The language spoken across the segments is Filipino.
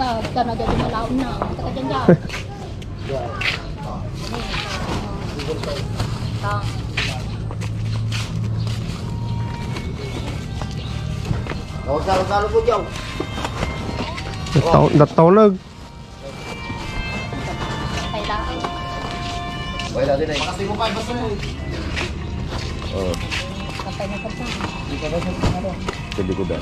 Karena jadi malaw na. Taka dyan dyan. Salo-salo po dyan. Natawag. Kailangan. Wala din ay. Makasay mo pa, basta mo. Oo. Kapay na kapay. Di ka ba sa ano? Sa likodan.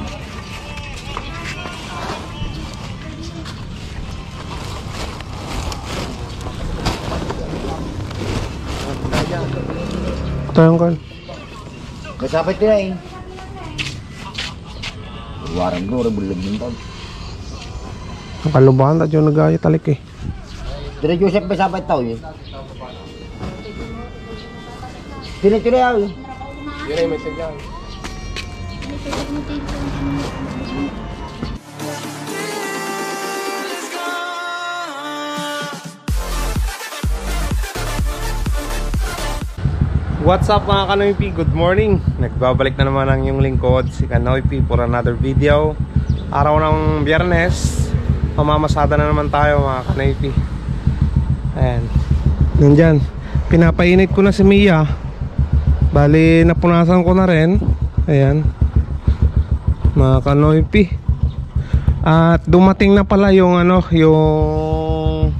Ito yung kan. Masapit nila eh. Warang doon, bulag din tao. Ang kalubahan at yung nagaya talik eh. Dire Joseph masapit tao eh. Tira-tira yaw eh. Yun ay message yan. What's up mga Kanoy P? Good morning! Nagbabalik na naman ang yung lingkod, si Kanoy P, for another video. Araw ng Biyernes, pamamasada na naman tayo mga Kanoy P. Ayan. Nandyan, pinapainit ko na si Mia. Bali, napunasan ko na rin. Ayan, mga Kanoy P. At dumating na pala yung ano, yung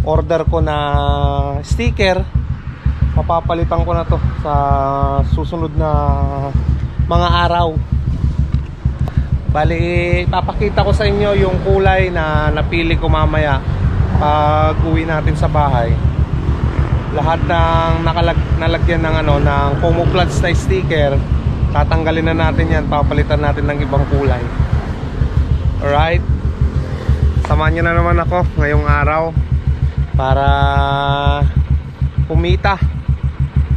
order ko na sticker. Papapalitan ko na to sa susunod na mga araw. Bali, papakita ko sa inyo yung kulay na napili ko mamaya pag uwi natin sa bahay. Lahat ng nalagyan ng ano, ng camouflage na sticker, tatanggalin na natin yan, papalitan natin ng ibang kulay. Alright, samahan nyo na naman ako ngayong araw para kumita,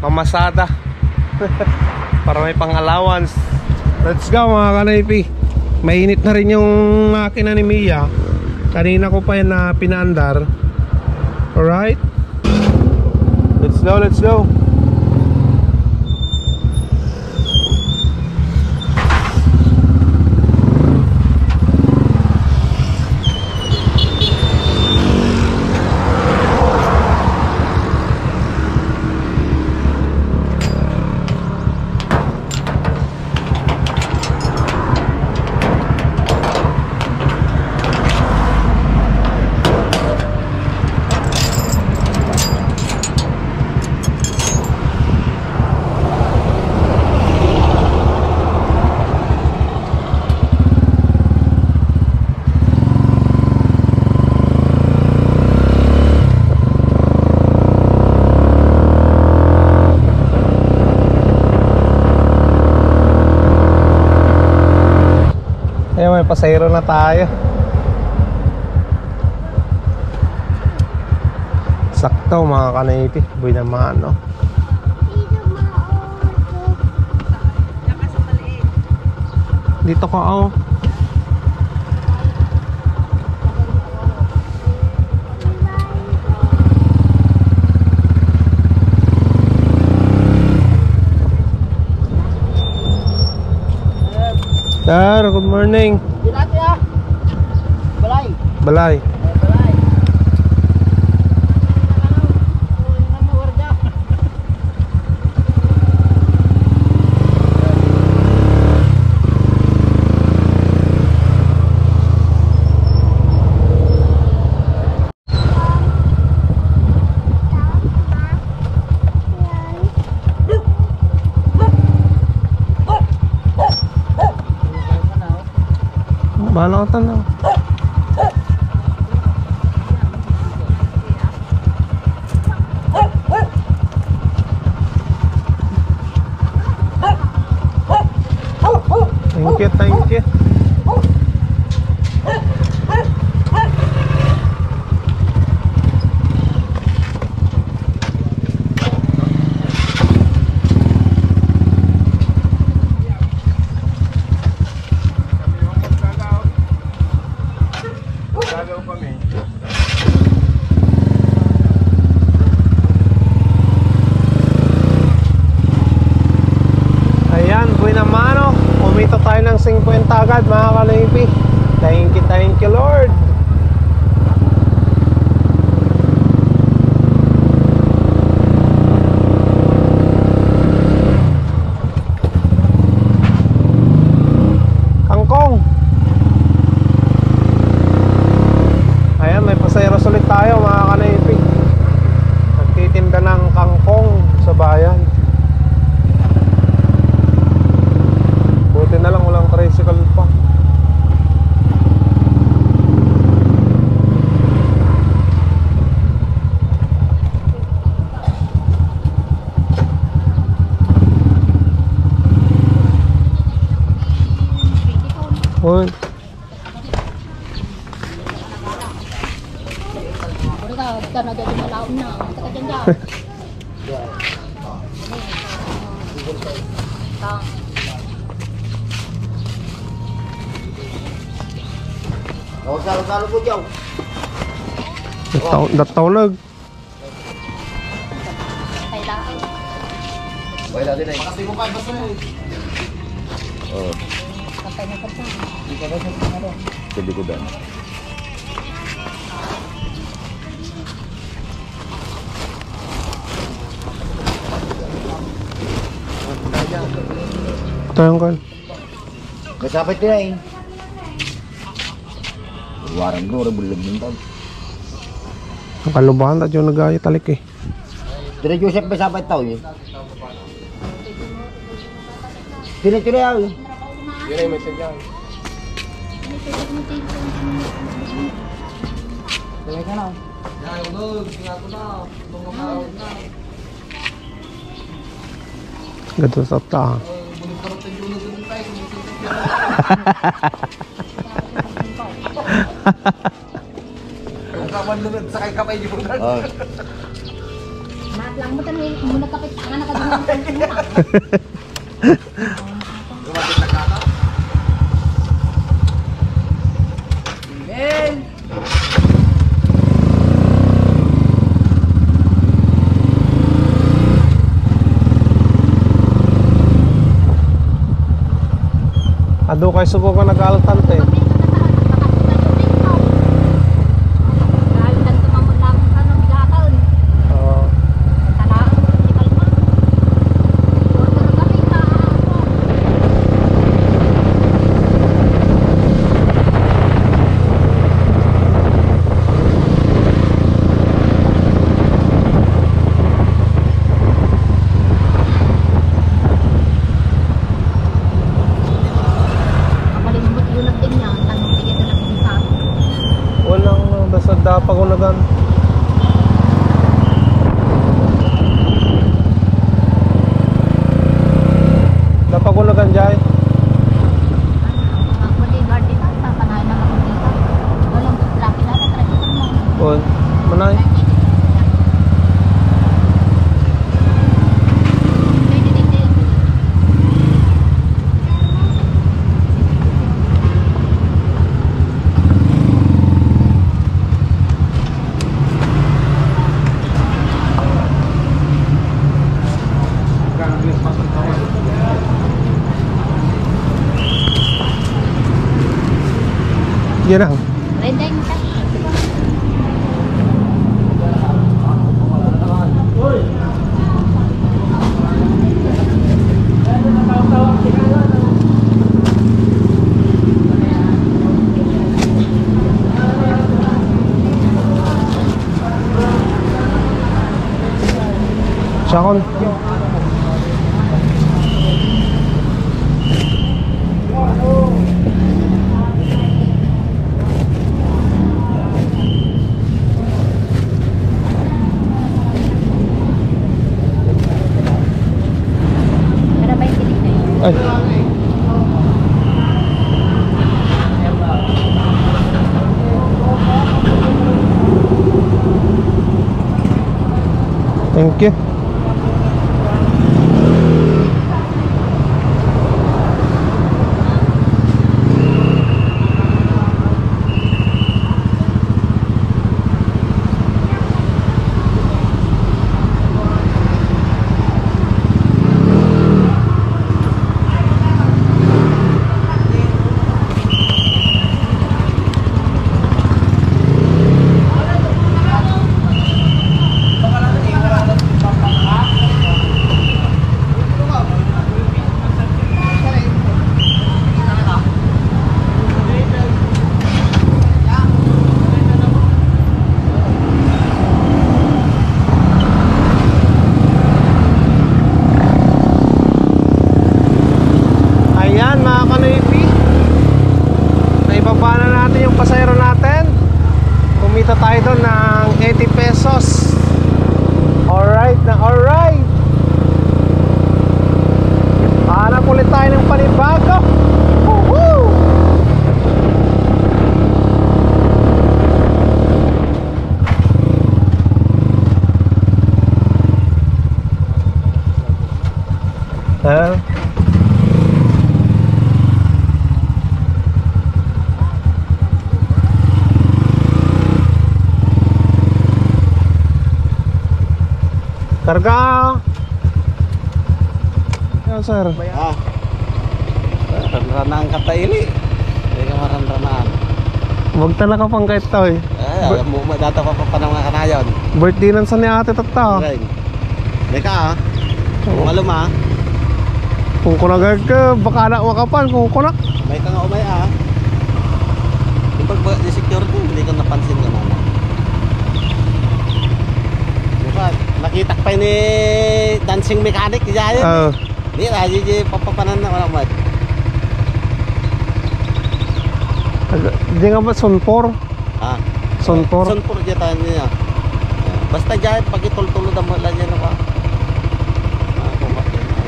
mamasada para may pang-allowance. Let's go mga Kanaypi. Mainit na rin yung makina ni Mia. Kanina ko pa yan na pinaandar. Alright, let's go, let's go. Ayan, may pasahero na tayo. Sakto mga Kanaypi. Buhay naman, no? Dito ka, oh. Sir, good morning. Dilati ah. Balay. Balay. Balay. Bahala ka tanaw. Thank you, thank you. Ayan, buhay naman, oh. Kumita tayo ng 50 agad mga Kanaypi. Thank you Lord. Uy. Ika na dyan malaon na. Ito ka dyan dyan. Salo-salo po dyan. Datawag. Kailangan. Buhay natin ay. Makasay mo pa, basta eh. Oo. Kapay na kapay. Sa likodan. Ito yung kan. Masapit nila eh. Warang ko, bulag ng tao. Ang kalubahan at yung nagaya talik eh. Tira Joseph, masapit tao eh. Tira yaw eh. Yun ay message yan. Tira ka na. Ganito sa ta. Oh. Matlang mo tanong mo nakapit tangan na kadungan. Ado kay suko ka nag-altante. Pagunagan. Pagunagan jay. Ako di garden na panahin na ako dito. Walang laki na tradition mo. Bon, manay. Yan lang. Rendeng ka. Sakon. Ay. Thank you. Targa. Yan sir. Ah. Ranaan ka taili. Hindi ka maranranaan. Huwag talaga pang kahit tao eh. Alam mo, data pa pa ng mga kanayon. Birthday nan sa ni ate tata. Hindi ka malum Kung kunagag ka, baka na makapan kung kunak. May ka nga umay Yung pag di security, hindi ka napansin ka naman. Diba, nakita pa ni dancing mechanic diyan. Hindi na, di papapanan na wala mo. Di nga ba sunpor? Sunpor? Sunpor dyan tayo niya. Basta dyan, pag itultulod ang mula dyan ako.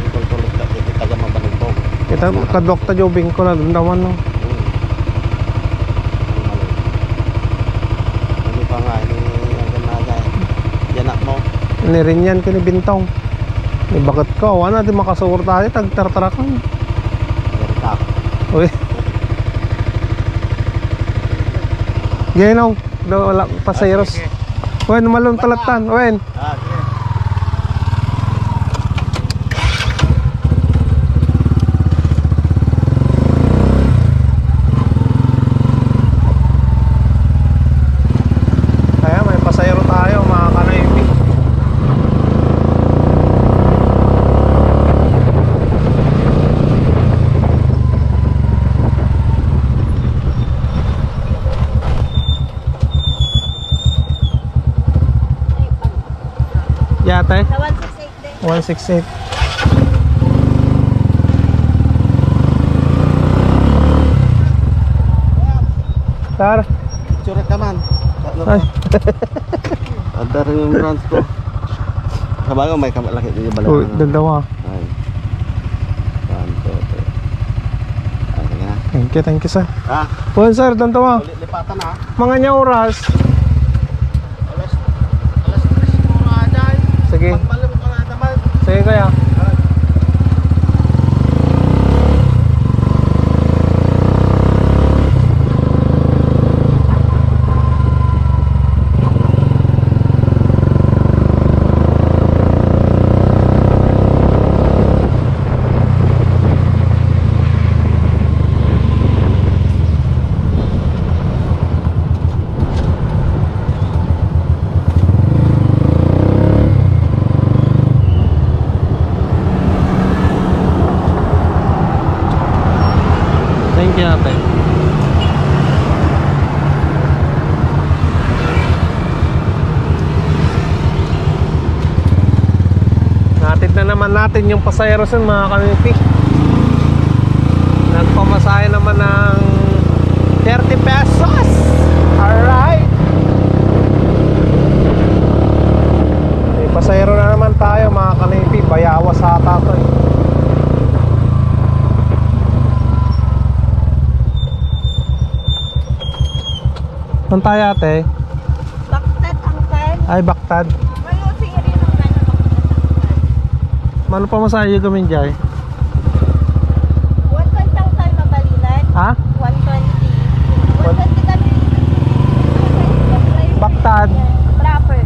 Itultulod ka, kita ka mabanugbog. Kita kadokta jobing ko na dundaman no. Ano pa nga, ang ganaga. Yan mo. Ini rin yan kinibintong. May bakit ka, wala di makasuur tayo, tagtartarakan. Uy. Ginaw, wala pasayros. Wen, malong talatan, wen. Sige. Kaya may pasayro tayo mga kanaypi. Yate? Sa 168 din. 168. Tar. Surat ka man. Ay. Ada rin yung branch ko. Kabago may kamalaki din yung balawan. Uy, dalawa. Ay. Tanto. Sige na. Thank you sir. Ulit Sir, dantawa. lipatan Mga nya oras. Alas 3 mo nga dahil. Sige. Pagmalam ka na naman. Sige kaya. Thank you ate. Natid na naman natin yung pasayros yun mga kamipi. Nagpamasahe naman ng 30 pesos. Alright. May pasayro na naman tayo mga kamipi. Bayawas ata to eh. Saan tayo ate? Baktad ang time. Ay, Baktad. Mayo si Irene ang time na baktad ang time. Mano pa masahe gamin dyan? 120 ang time mabalilan. Ha? 120. 120 kami. Baktad. Proper.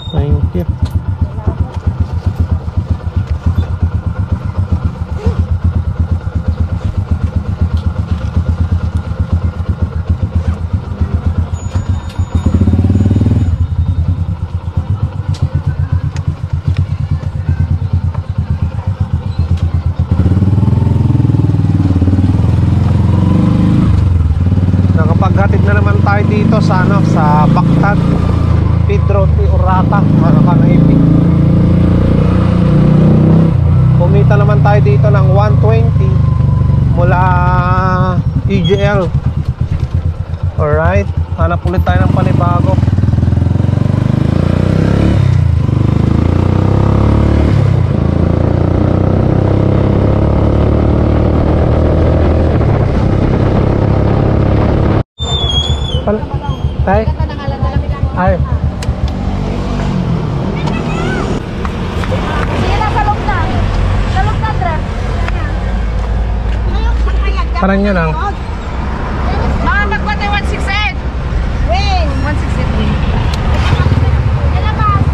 Thank you. Nakapaghatid na naman tayo dito sa sa Baktad. Pedro T. Urata, mga kanaypi. Kumita naman tayo dito ng 120 mula EGL Alright, hanap ulit tayo ng panibago. Tay? Ay. Sige na, salog na. Salog na, Dre. Parang yun lang. Mga nagpatay 168. Wing. 168. Nalabas.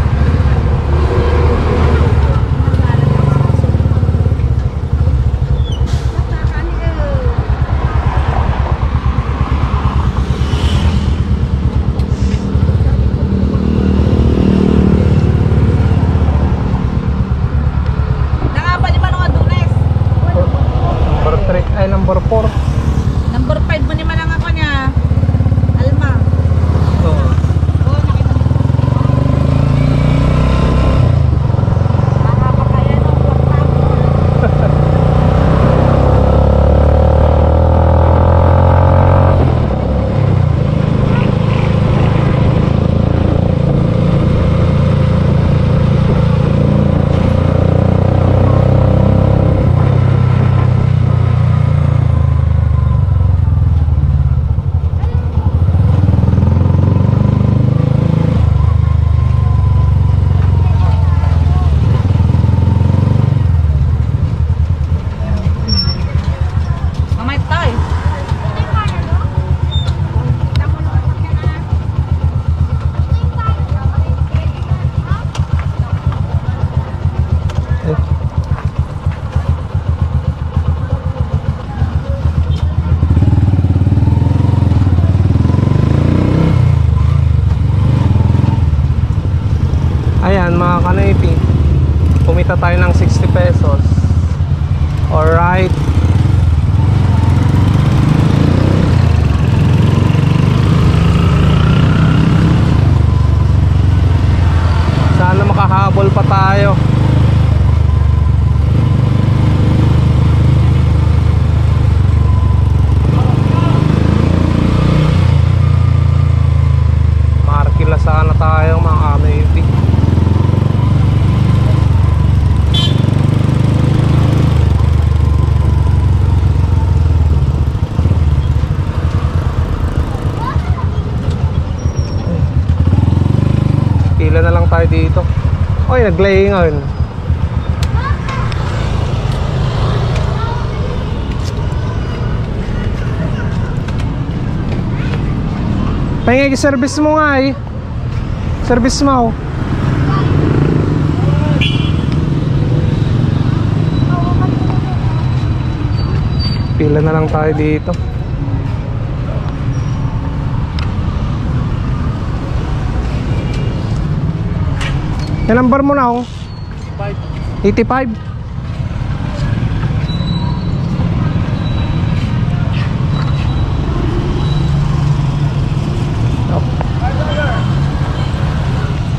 Number 3, ay number 4. Number 5 mo naman ang ako niya. Alma. Oo. Oo, nakita mo. Nakapakaya ng plak-plak. Mamay tayo. Ayan mga kanaypi, kumita tayo ng 60 pesos. Alright. Sana makahabol pa tayo. Markila sana tayo mga kanaypi. Pila na lang tayo dito. Oy, naglayingan. Pahingi service mo nga eh. Service mo. Pila na lang tayo dito. Yung number mo na oh. 85.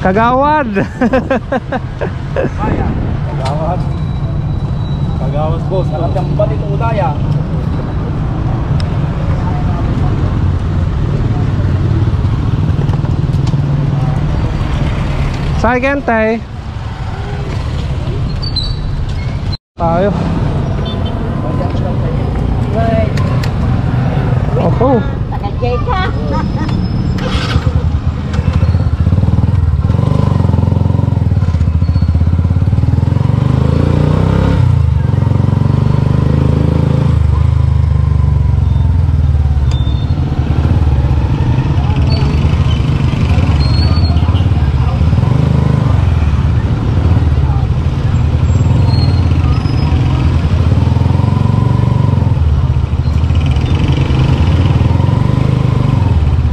Kagawad. Kagawad. Kagawas boss. Alam niyang ba dito udaya? Sa Kentay. Tayo. Opo. Takajay ka.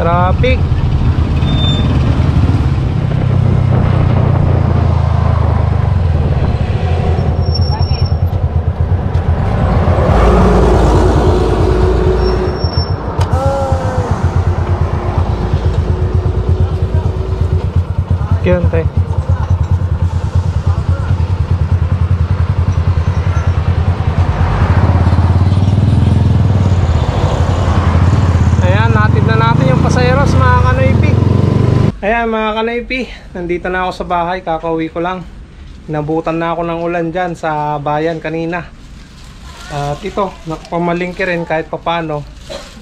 Traffic. Yun tayo. Ayan, natid na natin Ayan mga kanaypi, nandito na ako sa bahay, kakauwi ko lang. Nabutan na ako ng ulan dyan sa bayan kanina. At ito, nakapamalingki rin kahit papano.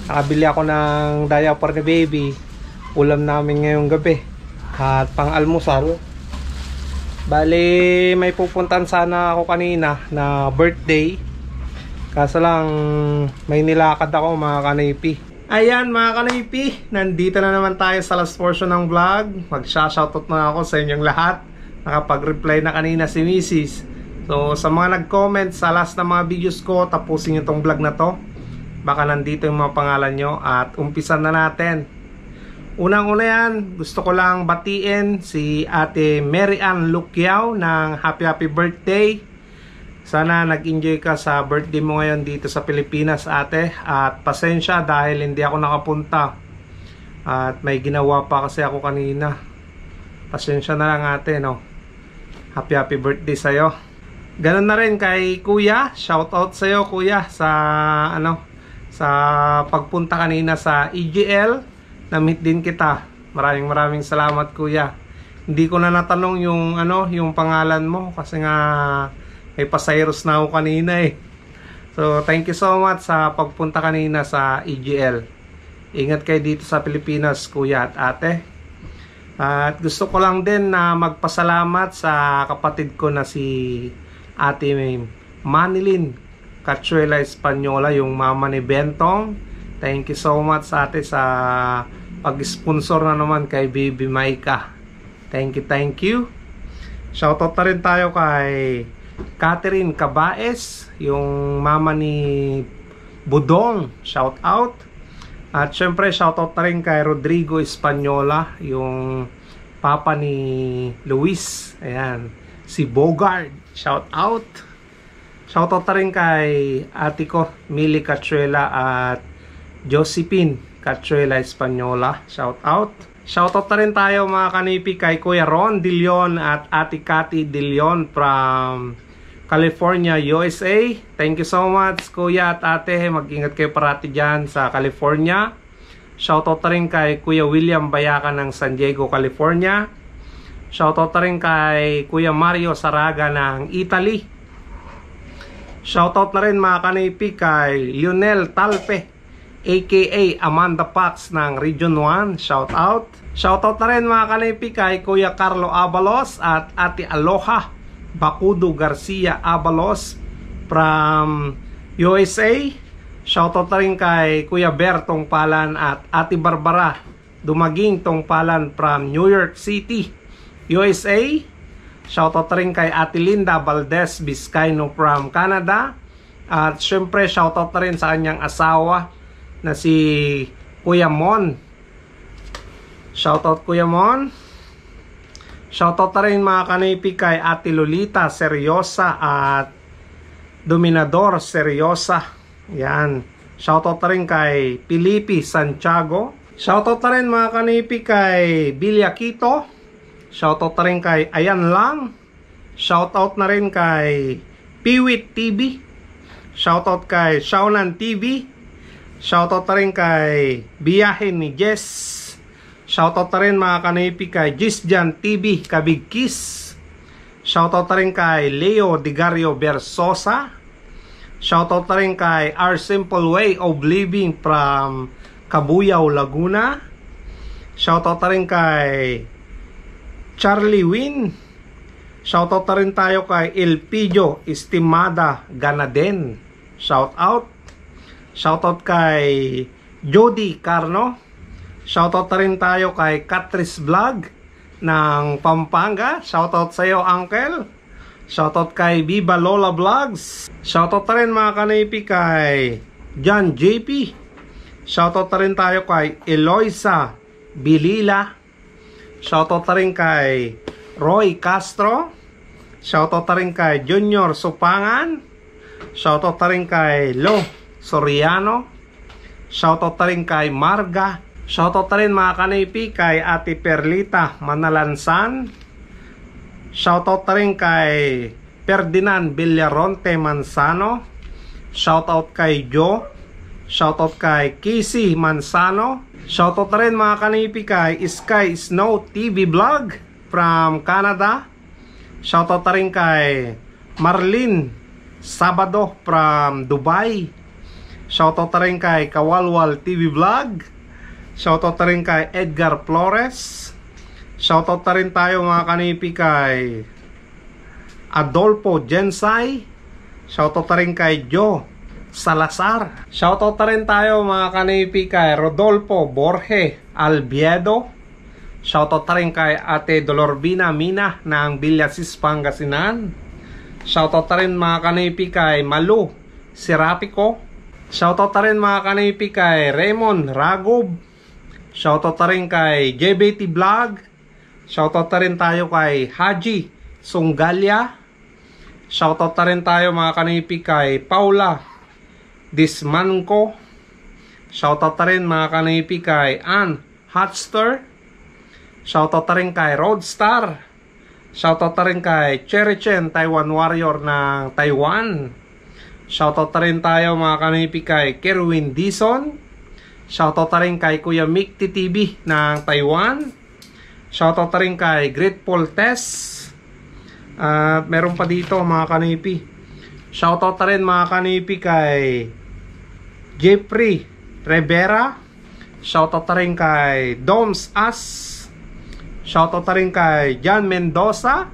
Nakabili ako ng diaper ni baby. Ulam namin ngayong gabi. At pang almusal. Bali, may pupuntan sana ako kanina na birthday. Kaso lang, may nilakad ako mga kanaypi. Ayan mga kanaypi, nandito na naman tayo sa last portion ng vlog. Magsha-shoutout na ako sa inyong lahat. Nakapag-reply na kanina si Mrs. So sa mga nag-comment sa last na mga videos ko, tapusin nyo tong vlog na to. Baka nandito yung mga pangalan nyo. At umpisan na natin. Unang-una yan, gusto ko lang batiin si Ate Mary Ann Luquiao ng happy birthday. Sana nag-enjoy ka sa birthday mo ngayon dito sa Pilipinas, ate. At pasensya dahil hindi ako nakapunta. At may ginawa pa kasi ako kanina. Pasensya na lang ate, no. Happy birthday sa'yo. Ganun na rin kay kuya. Shoutout sa'yo kuya sa sa pagpunta kanina sa EGL. Na-meet din kita. Maraming salamat kuya. Hindi ko na natanong yung pangalan mo kasi nga may pasayros na ako kanina eh. So thank you so much sa pagpunta kanina sa EGL. Ingat kayo dito sa Pilipinas kuya at ate. At gusto ko lang din na magpasalamat sa kapatid ko na si Ate Manilyn Cachuela Española, yung mama ni Bentong. Thank you so much ate sa pag-sponsor na naman kay Baby Maika. Thank you. Shoutout na rin tayo kay Catherine Cabaes, yung mama ni Budong, shout out. At syempre shout out na rin kay Rodrigo Española, yung papa ni Luis. Ayan, si Bogard, shout out. Shout out na rin kay ate ko Mili Cachuela at Josephine Cachuela Española, shout out. Shout out na rin tayo mga kanipi kay Kuya Ron De Leon at Ate Cathy De Leon from California, USA. Thank you so much kuya at ate. Mag-ingat kayo parati dyan sa California. Shoutout na rin kay Kuya William Bayakan ng San Diego, California. Shoutout na rin kay Kuya Mario Saraga ng Italy. Shoutout na rin mga kanipi kay Lionel Talpe aka Amanda Pax ng Region 1. Shoutout. Shoutout na rin mga kanipi kay Kuya Carlo Abalos at Ate Aloha Bakudo Garcia Abalos from USA. Shoutout na rin kay Kuya Bertong Palan at Ate Barbara Dumaging Tongpalan from New York City, USA. Shoutout na rin kay Ate Linda Valdez Vizcaino from Canada. At syempre shoutout na rin sa kanyang asawa na si Kuya Mon. Shoutout Kuya Mon. Shoutout na rin mga kanipi kay Ate Lolita Seryosa at Dominador Seryosa. Yan. Shoutout na rin kay Pilipi Santiago. Shoutout na rin mga kanipi kay Bilya Quito. Shoutout na rin kay Ayan Lang. Shoutout na rin kay Piwit TV. Shoutout kay Shaunan TV. Shoutout na rin kay Biyahe ni Jess. Shoutout na rin mga kanipi kay Gisjan TV Kabig Kiss. Shoutout na rin kay Leo Digario Bersosa. Shoutout na rin kay Our Simple Way of Living from Cabuyao, Laguna. Shoutout na rin kay Charlie Win. Shoutout na rin tayo kay Elpidio Estimada Ganaden. Shoutout. Shoutout kay Jody Carno. Shoutout na rin tayo kay Catrice Vlog ng Pampanga. Shoutout sa iyo, Uncle. Shoutout kay Viva Lola Vlogs. Shoutout na rin mga kanipi kay John JP. Shoutout na rin tayo kay Eloisa Bilila. Shoutout na rin kay Roy Castro. Shoutout na rin kay Junior Supangan. Shoutout na rin kay Lo Soriano. Shoutout na rin kay Marga. Shoutout na rin mga kanipi kay Ate Perlita Manalansan. Shoutout na rin kay Ferdinand Villaronte Manzano. Shoutout kay Joe. Shoutout kay Casey Manzano. Shoutout na rin mga kanipi kay Sky Snow TV Vlog from Canada. Shoutout na rin kay Marlene Sabado from Dubai. Shoutout na rin kay Kawalwal TV Vlog. Shoutout na rin kay Edgar Flores. Shoutout na rin tayo mga kanipi kay Adolfo Jensay. Shoutout na rin kay Joe Salazar. Shoutout na rin tayo mga kanipi kay Rodolfo Borge Albiedo. Shoutout na rin kay Ate Dolorbina Mina ng Villasis, Pangasinan. Shoutout na rin mga kanipi kay Malu Serapico. Shoutout na rin mga kanipi kay Raymond Ragob. Shoutout na rin kay JBT Vlog. Shoutout na rin tayo kay Haji Sunggalya. Shoutout na rin tayo mga kanipi kay Paula Dismanco. Shoutout na rin mga kanipi kay Ann Hotster. Shoutout na rin kay Roadstar. Shoutout na rin kay Cherry Chen, Taiwan Warrior ng Taiwan. Shoutout na rin tayo mga kanipi kay Kerwin Dison. Shoutout na rin kay Kuya Mick TV ng Taiwan. Shoutout na rin kay Grateful Tess. At meron pa dito mga kanipi. Shoutout na rin mga kanipi kay Jeffrey Rivera. Shoutout na rin kay Doms As. Shoutout na rin kay John Mendoza.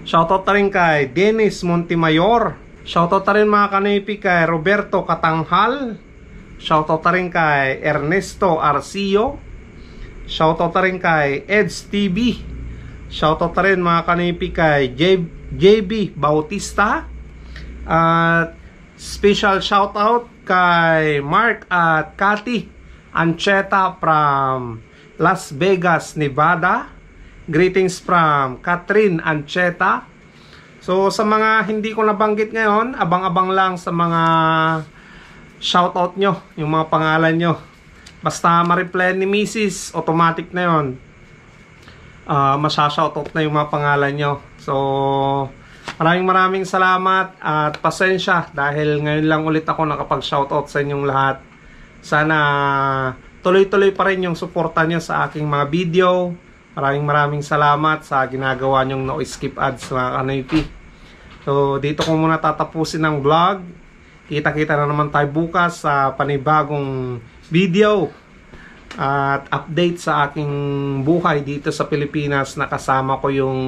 Shoutout na rin kay Dennis Montemayor. Shoutout na rin mga kanipi kay Roberto Katanghal. Shoutout na rin kay Ernesto Arcio. Shoutout na rin kay Eds TV. Shoutout na rin mga kanipi kay JB Bautista. At special shoutout kay Mark at Cathy Ancheta from Las Vegas, Nevada. Greetings from Catherine Ancheta. So sa mga hindi ko nabanggit ngayon, abang-abang lang sa mga shoutout nyo, yung mga pangalan nyo. Basta ma-reply ni Mrs. automatic na yun. Masya-shoutout na yung mga pangalan nyo. So maraming salamat at pasensya dahil ngayon lang ulit ako nakapag-shoutout sa inyong lahat. Sana tuloy-tuloy pa rin yung suporta nyo sa aking mga video. Maraming salamat sa ginagawa nyong no skip ads mga kanipi. So dito ko muna tatapusin ang vlog. Kita-kita na naman tayo bukas sa panibagong video at update sa aking buhay dito sa Pilipinas. Nakasama ko yung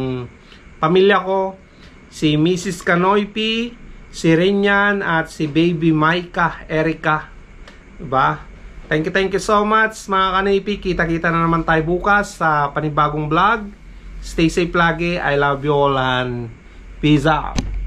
pamilya ko, si Mrs. Canoypi, si Renyan at si baby Maika Erica, diba? Thank you so much mga kanipi. Kita-kita na naman tayo bukas sa panibagong vlog. Stay safe lagi. I love you all and peace out.